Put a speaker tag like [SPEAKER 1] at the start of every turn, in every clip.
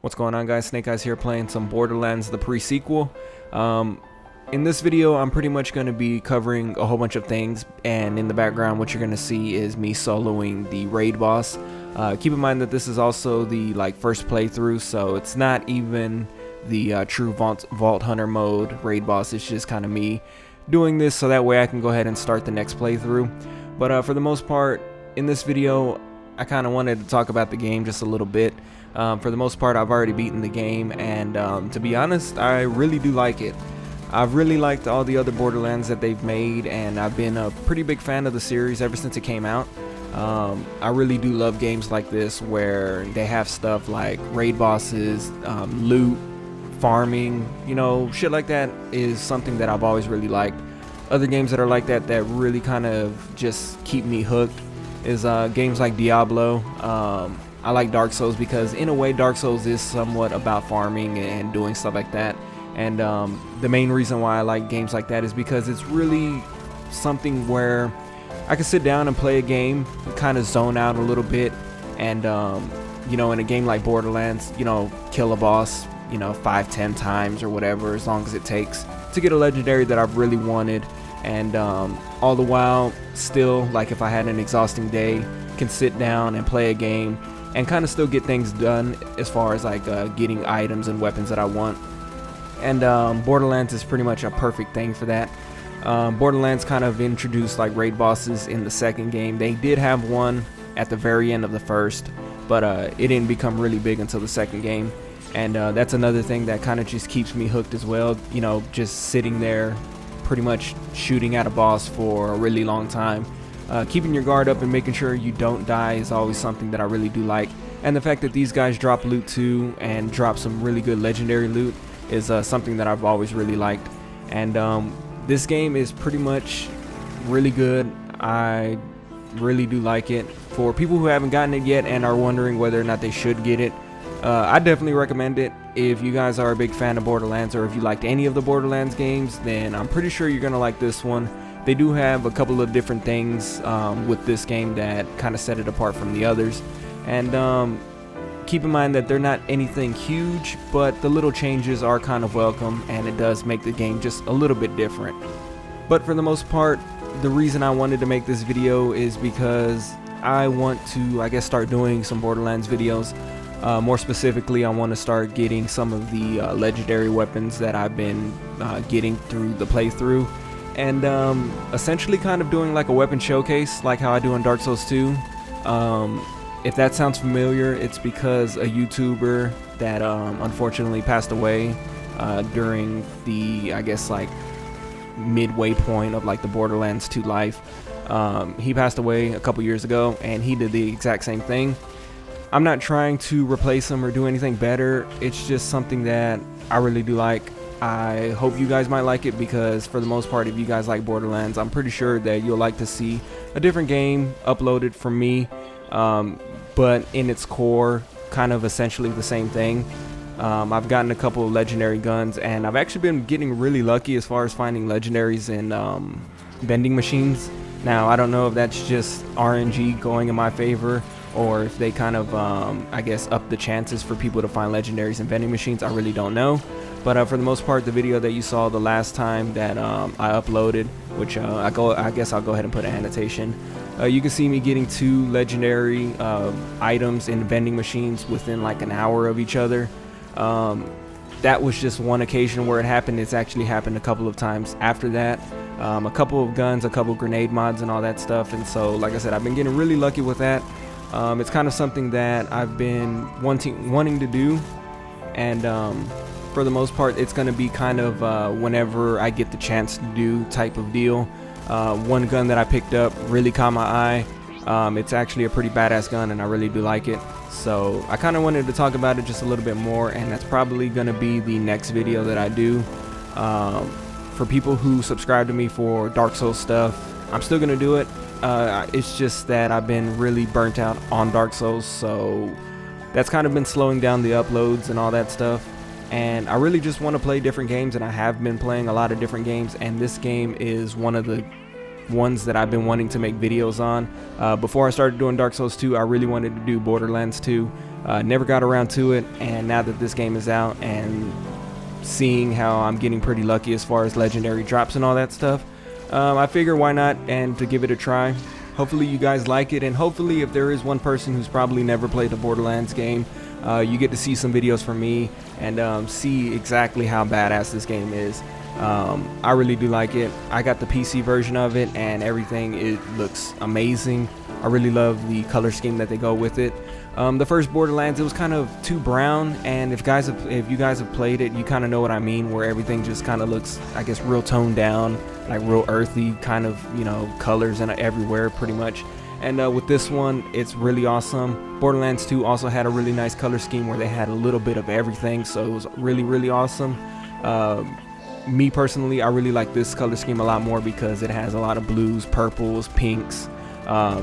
[SPEAKER 1] What's going on, guys? Snake Eyes here playing some Borderlands, the pre-sequel. In this video, I'm pretty much going to be covering a whole bunch of things, and in the background what you're going to see is me soloing the raid boss. Keep in mind that this is also the first playthrough, so it's not even the true Vault Hunter mode raid boss. It's just kind of me doing this so that way I can go ahead and start the next playthrough. But for the most part, in this video, I kind of wanted to talk about the game just a little bit. For the most part, I've already beaten the game, and to be honest, I really do like it. I've really liked all the other Borderlands that they've made, and I've been a pretty big fan of the series ever since it came out. I really do love games like this where they have stuff like raid bosses, loot, farming, you know, shit like that is something that I've always really liked. Other games that are like that that really kind of just keep me hooked is games like Diablo. I like Dark Souls because in a way Dark Souls is somewhat about farming and doing stuff like that. And the main reason why I like games like that is because it's really something where I can sit down and play a game, kind of zone out a little bit, and you know, in a game like Borderlands, you know, kill a boss, you know, 5-10 times or whatever, as long as it takes to get a legendary that I've really wanted. And all the while, still, like if I had an exhausting day, can sit down and play a game and kind of still get things done as far as like getting items and weapons that I want. And Borderlands is pretty much a perfect thing for that. Borderlands kind of introduced like raid bosses in the second game. They did have one at the very end of the first, but it didn't become really big until the second game. And that's another thing that kind of just keeps me hooked as well. You know, just sitting there pretty much shooting at a boss for a really long time. Keeping your guard up and making sure you don't die is always something that I really do like. And the fact that these guys drop loot too and drop some really good legendary loot is something that I've always really liked. And this game is pretty much really good. I really do like it. For people who haven't gotten it yet and are wondering whether or not they should get it, I definitely recommend it. If you guys are a big fan of Borderlands, or if you liked any of the Borderlands games, then I'm pretty sure you're gonna like this one. They do have a couple of different things with this game that kind of set it apart from the others. And keep in mind that they're not anything huge, but the little changes are kind of welcome, and it does make the game just a little bit different. But for the most part, the reason I wanted to make this video is because I want to, I guess, start doing some Borderlands videos. More specifically, I want to start getting some of the legendary weapons that I've been getting through the playthrough. And essentially kind of doing like a weapon showcase like how I do in Dark Souls 2. If that sounds familiar, it's because a YouTuber that unfortunately passed away during the, I guess, like midway point of like the Borderlands 2 life. He passed away a couple years ago, and he did the exact same thing. I'm not trying to replace him or do anything better. It's just something that I really do like. I hope you guys might like it, because for the most part, if you guys like Borderlands, I'm pretty sure that you'll like to see a different game uploaded from me, but in its core, kind of essentially the same thing. I've gotten a couple of legendary guns, and I've actually been getting really lucky as far as finding legendaries in vending machines. Now, I don't know if that's just RNG going in my favor, or if they kind of, I guess, up the chances for people to find legendaries in vending machines. I really don't know. But for the most part, the video that you saw the last time that I uploaded, which I guess I'll go ahead and put an annotation. You can see me getting 2 legendary items in vending machines within like an hour of each other. That was just one occasion where it happened. It's actually happened a couple of times after that. A couple of guns, a couple of grenade mods and all that stuff. And so, like I said, I've been getting really lucky with that. It's kind of something that I've been wanting to do. And for the most part, it's going to be kind of whenever I get the chance to do type of deal. One gun that I picked up really caught my eye. It's actually a pretty badass gun, and I really do like it. So I kind of wanted to talk about it just a little bit more, and that's probably going to be the next video that I do. For people who subscribe to me for Dark Souls stuff, I'm still going to do it. It's just that I've been really burnt out on Dark Souls, so that's kind of been slowing down the uploads and all that stuff. And I really just want to play different games, and I have been playing a lot of different games, and this game is one of the ones that I've been wanting to make videos on. Before I started doing Dark Souls 2, I really wanted to do Borderlands 2, Never got around to it, and now that this game is out and seeing how I'm getting pretty lucky as far as legendary drops and all that stuff, I figure why not, and to give it a try. Hopefully you guys like it, and hopefully if there is one person who's probably never played a Borderlands game, you get to see some videos from me and see exactly how badass this game is. I really do like it. I got the PC version of it, and everything, it looks amazing. I really love the color scheme that they go with it. The first Borderlands, it was kind of too brown, and if you guys have played it, you kind of know what I mean, where everything just kind of looks, I guess, real toned down, like real earthy kind of, you know, colors and everywhere pretty much. And with this one, it's really awesome. Borderlands 2 also had a really nice color scheme where they had a little bit of everything, so it was really awesome. Me personally, I really like this color scheme a lot more because it has a lot of blues, purples, pinks,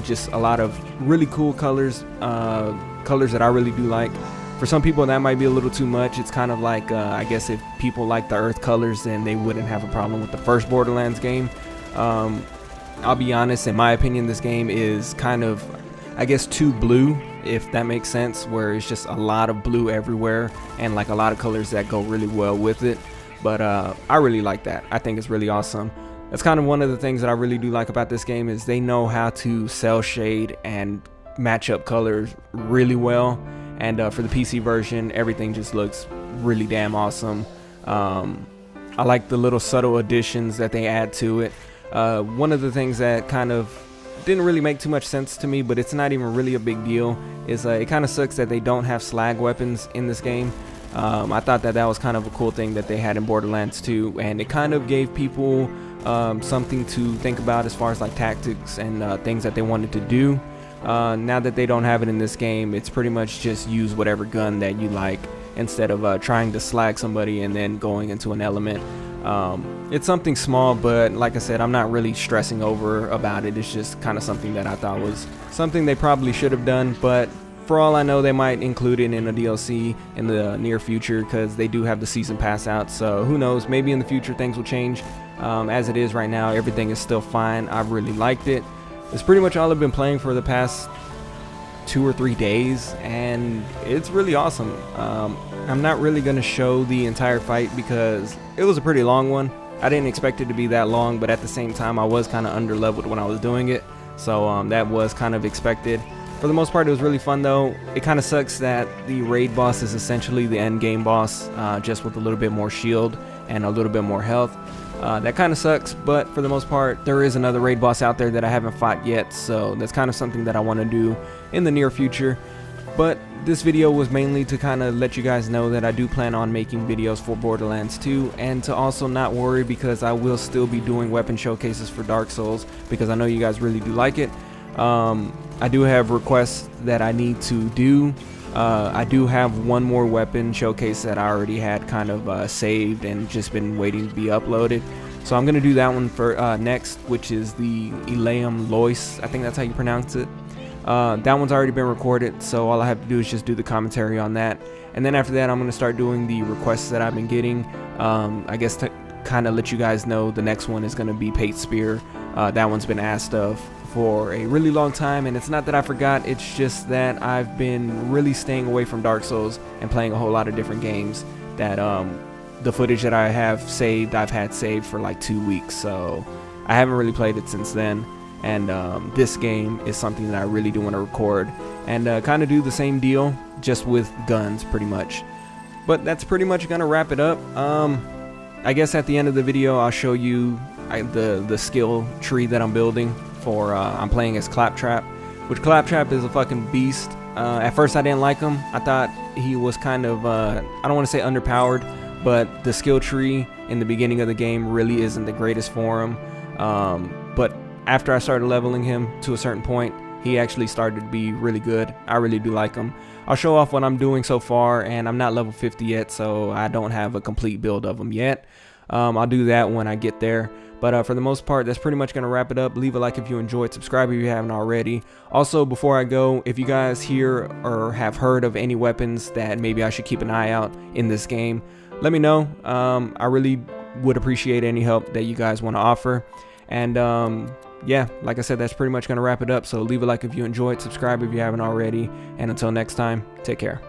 [SPEAKER 1] just a lot of really cool colors, colors that I really do like. For some people that might be a little too much. It's kind of like, I guess if people like the earth colors, then they wouldn't have a problem with the first Borderlands game. I'll be honest, in my opinion, this game is kind of, I guess, too blue, if that makes sense, where it's just a lot of blue everywhere and like a lot of colors that go really well with it. But I really like that. I think it's really awesome. That's kind of one of the things that I really do like about this game, is they know how to cell shade and match up colors really well. And for the PC version, everything just looks really damn awesome. I like the little subtle additions that they add to it. One of the things that kind of didn't really make too much sense to me, but it's not even really a big deal, is it kind of sucks that they don't have slag weapons in this game. I thought that was kind of a cool thing that they had in Borderlands 2, and it kind of gave people something to think about as far as like tactics and things that they wanted to do. Now that they don't have it in this game, it's pretty much just use whatever gun that you like instead of trying to slag somebody and then going into an element. It's something small, but like I said, I'm not really stressing over about it. It's just kind of something that I thought was something they probably should have done, but for all I know, they might include it in a DLC in the near future, because they do have the season pass out. So who knows, maybe in the future things will change. As it is right now, everything is still fine. I've really liked it. It's pretty much all I've been playing for the past 2 or 3 days, and it's really awesome. I'm not really going to show the entire fight because it was a pretty long one. I didn't expect it to be that long, but at the same time I was kind of under leveled when I was doing it, so that was kind of expected. For the most part, it was really fun though. It kind of sucks that the raid boss is essentially the end game boss, just with a little bit more shield and a little bit more health. That kind of sucks, but for the most part, there is another raid boss out there that I haven't fought yet, so that's kind of something that I want to do in the near future. But this video was mainly to kind of let you guys know that I do plan on making videos for Borderlands 2, and to also not worry, because I will still be doing weapon showcases for Dark Souls, because I know you guys really do like it. I do have requests that I need to do. I do have one more weapon showcase that I already had kind of saved and just been waiting to be uploaded. So I'm going to do that one for next, which is the Elaeum Lois. I think that's how you pronounce it. That one's already been recorded, so all I have to do is just do the commentary on that. And then after that, I'm going to start doing the requests that I've been getting. I guess to kind of let you guys know, the next one is going to be Pate's Spear. That one's been asked of for a really long time, and it's not that I forgot, it's just that I've been really staying away from Dark Souls and playing a whole lot of different games that the footage that I have saved, I've had saved for like 2 weeks, so I haven't really played it since then. And this game is something that I really do want to record and kind of do the same deal, just with guns pretty much. But that's pretty much gonna wrap it up. I guess at the end of the video I'll show you the skill tree that I'm building for I'm playing as Claptrap, which Claptrap is a fucking beast. At first I didn't like him. I thought he was kind of I don't want to say underpowered, but the skill tree in the beginning of the game really isn't the greatest for him. But after I started leveling him to a certain point, he actually started to be really good. I really do like him. I'll show off what I'm doing so far, and I'm not level 50 yet, so I don't have a complete build of him yet. I'll do that when I get there. But for the most part, that's pretty much going to wrap it up. Leave a like if you enjoyed. Subscribe if you haven't already. Also, before I go, if you guys hear or have heard of any weapons that maybe I should keep an eye out in this game, let me know. I really would appreciate any help that you guys want to offer. And yeah, like I said, that's pretty much going to wrap it up. So leave a like if you enjoyed, subscribe if you haven't already, and until next time, take care.